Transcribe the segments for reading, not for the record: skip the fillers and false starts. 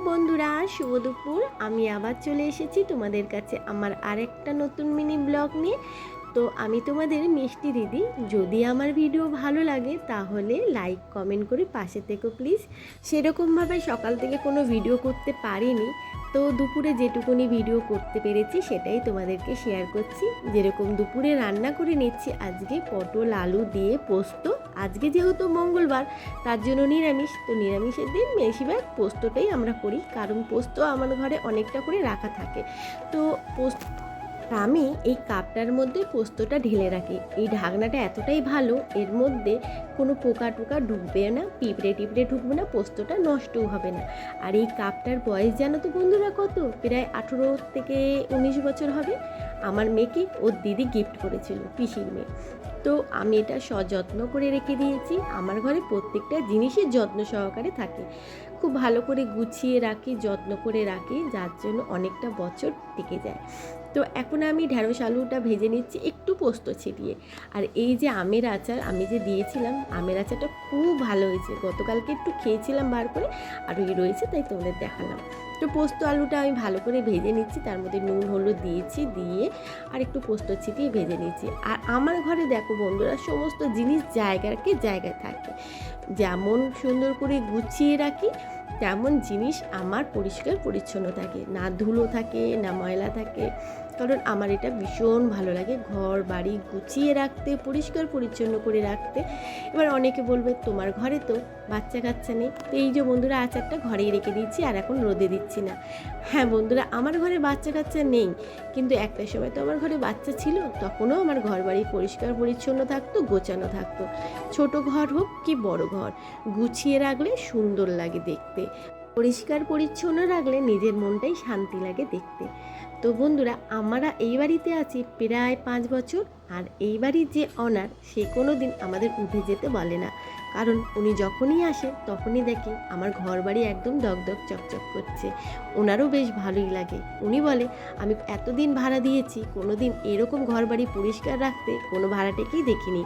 বন্ধুরা, শুভ দুপুর। আমি আবার চলে এসেছি তোমাদের কাছে আমার আরেকটা নতুন মিনি ব্লগ নিয়ে। তো আমি তোমাদের মিষ্টি দিদি। যদি আমার ভিডিও ভালো লাগে তাহলে লাইক কমেন্ট করে পাশে থেকো প্লিজ। সেরকমভাবে সকাল থেকে কোনো ভিডিও করতে পারিনি, তো দুপুরে যেটুকুনি ভিডিও করতে পেরেছি সেটাই তোমাদেরকে শেয়ার করছি। যেরকম দুপুরে রান্না করে নিচ্ছি আজকে পটল আলু দিয়ে পোস্ত। আজকে যেহেতু মঙ্গলবার তার জন্য নিরামিষ, তো নিরামিষের দিন বেশিরভাগ পোস্তটাই আমরা করি, কারণ পোস্ত আমার ঘরে অনেকটা করে রাখা থাকে। তো পোস্ত আমি এই কাপটার মধ্যে পোস্তটা ঢেলে রাখি। এই ঢাকনাটা এতটাই ভালো, এর মধ্যে কোনো পোকা টোকা ঢুকবে না, পিঁপড়ে টিপড়ে ঢুকবে না, পোস্তটা নষ্টও হবে না। আর এই কাপটার বয়স জানো তো বন্ধুরা কত? প্রায় 18 থেকে 19 বছর হবে। আমার মেয়েকে ওর দিদি গিফট করেছিল, পিসির মেয়ে। তো আমি এটা সযত্ন করে রেখে দিয়েছি। আমার ঘরে প্রত্যেকটা জিনিসই যত্ন সহকারে থাকে, খুব ভালো করে গুছিয়ে রাখি, যত্ন করে রাখি, যার জন্য অনেকটা বছর টিকে যায়। তো এখন আমি ঢ্যাঁড়স আলুটা ভেজে নিচ্ছি একটু পোস্ত ছিটিয়ে। আর এই যে আমের আচার আমি যে দিয়েছিলাম, আমের আচারটা খুব ভালো হয়েছে। গতকালকে একটু খেয়েছিলাম বার করে, আর ওই রয়েছে তাই তোমাদের দেখালাম। তো পোস্ত আলুটা আমি ভালো করে ভেজে নিচ্ছি, তার মধ্যে নুন হলুদ দিয়েছি, দিয়ে আর একটু পোস্ত ছিটিয়ে ভেজে নিচ্ছি। আর আমার ঘরে দেখো বন্ধুরা, সমস্ত জিনিস জায়গাকে জায়গায় থাকে। যেমন সুন্দর করে গুছিয়ে রাখি, তেমন জিনিস আমার পরিষ্কার পরিচ্ছন্ন থাকে, না ধুলো থাকে না ময়লা থাকে। কারণ আমার এটা ভীষণ ভালো লাগে, ঘর বাড়ি গুছিয়ে রাখতে, পরিষ্কার পরিচ্ছন্ন করে রাখতে। এবার অনেকে বলবে তোমার ঘরে তো বাচ্চা কাচ্চা নেই, তো এই যে বন্ধুরা আচারটা ঘরেই রেখে দিচ্ছি আর এখন রোদে দিচ্ছি না। হ্যাঁ বন্ধুরা, আমার ঘরে বাচ্চা কাচ্চা নেই, কিন্তু একটা সময় তো আমার ঘরে বাচ্চা ছিল, তখনও আমার ঘর বাড়ি পরিষ্কার পরিচ্ছন্ন থাকতো, গোছানো থাকতো। ছোট ঘর হোক কি বড় ঘর, গুছিয়ে রাখলে সুন্দর লাগে দেখতে, পরিষ্কার পরিচ্ছন্ন রাখলে নিজের মনটাই শান্তি লাগে দেখতে। তো বন্ধুরা, আমরা এই বাড়িতে আছি প্রায় 5 বছর। আর এই বাড়ির যে অনার, সে কোনো দিন আমাদের উঠে যেতে বলে না, কারণ উনি যখনই আসে তখনই দেখি আমার ঘর বাড়ি একদম দগদগ চকচক করছে। ওনারও বেশ ভালোই লাগে। উনি বলে আমি এতদিন ভাড়া দিয়েছি, কোনো দিন এরকম ঘর বাড়ি পরিষ্কার রাখতে কোনো ভাড়াটেকেই দেখিনি।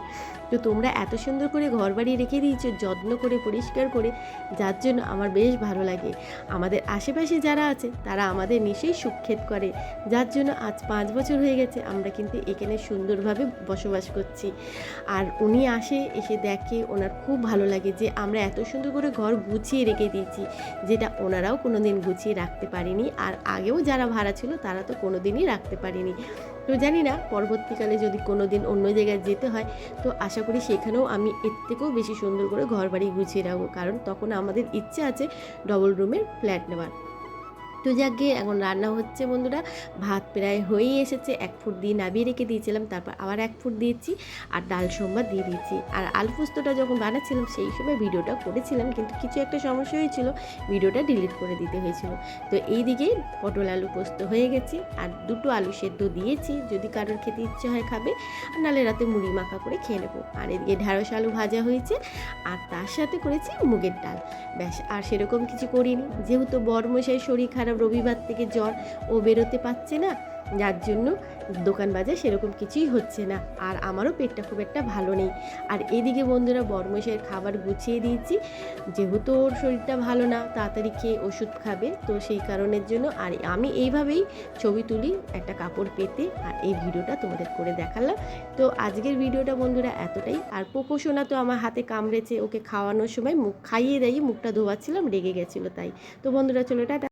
তো তোমরা এত সুন্দর করে ঘর বাড়ি রেখে দিয়েছো, যত্ন করে পরিষ্কার করে, যার জন্য আমার বেশ ভালো লাগে। আমাদের আশেপাশে যারা আছে তারা আমাদের নিশ্চয়ই সুখ্যাত করে, যার জন্য আজ 5 বছর হয়ে গেছে আমরা কিন্তু এখানে সুন্দরভাবে বসবাস করছি। আর উনি এসে দেখে, ওনার খুব ভালো লাগে যে আমরা এত সুন্দর করে ঘর গুছিয়ে রেখে দিয়েছি, যেটা ওনারাও কোনো দিন গুছিয়ে রাখতে পারেনি। আর আগেও যারা ভাড়া ছিল তারা তো কোনো দিনই রাখতে পারেনি। তো জানি না পরবর্তীকালে যদি কোনো দিন অন্য জায়গায় যেতে হয়, তো আশা করি সেখানেও আমি এর থেকেও বেশি সুন্দর করে ঘর বাড়ি গুছিয়ে রাখবো, কারণ তখন আমাদের ইচ্ছে আছে ডবল রুমের ফ্ল্যাট নেওয়ার। তো যাক গিয়ে এখন রান্না হচ্ছে বন্ধুরা। ভাত প্রায় হয়েই এসেছে, 1 ফুট দিয়ে নামিয়ে রেখে দিয়েছিলাম, তারপর আবার 1 ফুট দিয়েছি, আর ডাল সোমবার দিয়ে দিয়েছি। আর আলু পোস্তটা যখন বানাচ্ছিলাম সেই সময় ভিডিওটা করেছিলাম, কিন্তু কিছু একটা সমস্যা হয়েছিল, ভিডিওটা ডিলিট করে দিতে হয়েছিল। তো এই দিকে পটল আলু পোস্ত হয়ে গেছে, আর 2টো আলু সেদ্ধ দিয়েছি, যদি কারোর খেতে ইচ্ছে হয় খাবে, আর নাহলে রাতে মুড়ি মাখা করে খেয়ে নেবো। আর এদিকে ঢ্যাঁড়স আলু ভাজা হয়েছে, আর তার সাথে করেছি মুগের ডাল। ব্যাস, আর সেরকম কিছু করিনি, যেহেতু বড়মশাই শরীর খারাপ, রবিবার থেকে জ্বর, ও বেরোতে পারছে না, যার জন্য দোকান বাজার সেরকম কিছুই হচ্ছে না। আর আমারও পেটটা খুব একটা ভালো নেই। আর এদিকে বন্ধুরা বড়মশাইয়ের খাবার গুছিয়ে দিয়েছি, যেহেতু ওর শরীরটা ভালো না, তাড়াতাড়ি খেয়ে ওষুধ খাবে, তো সেই কারণের জন্য। আর আমি এইভাবেই ছবি তুলি একটা কাপড় পেতে, আর এই ভিডিওটা তোমাদের করে দেখালাম। তো আজকের ভিডিওটা বন্ধুরা এতটাই। আর পোকো সোনা তো আমার হাতে কামড়েছে, ওকে খাওয়ানোর সময় মুখ খাইয়ে দিয়ে মুখটা ধোয়াচ্ছিলাম, রেগে গেছিলো তাই। তো বন্ধুরা চলো টাটা।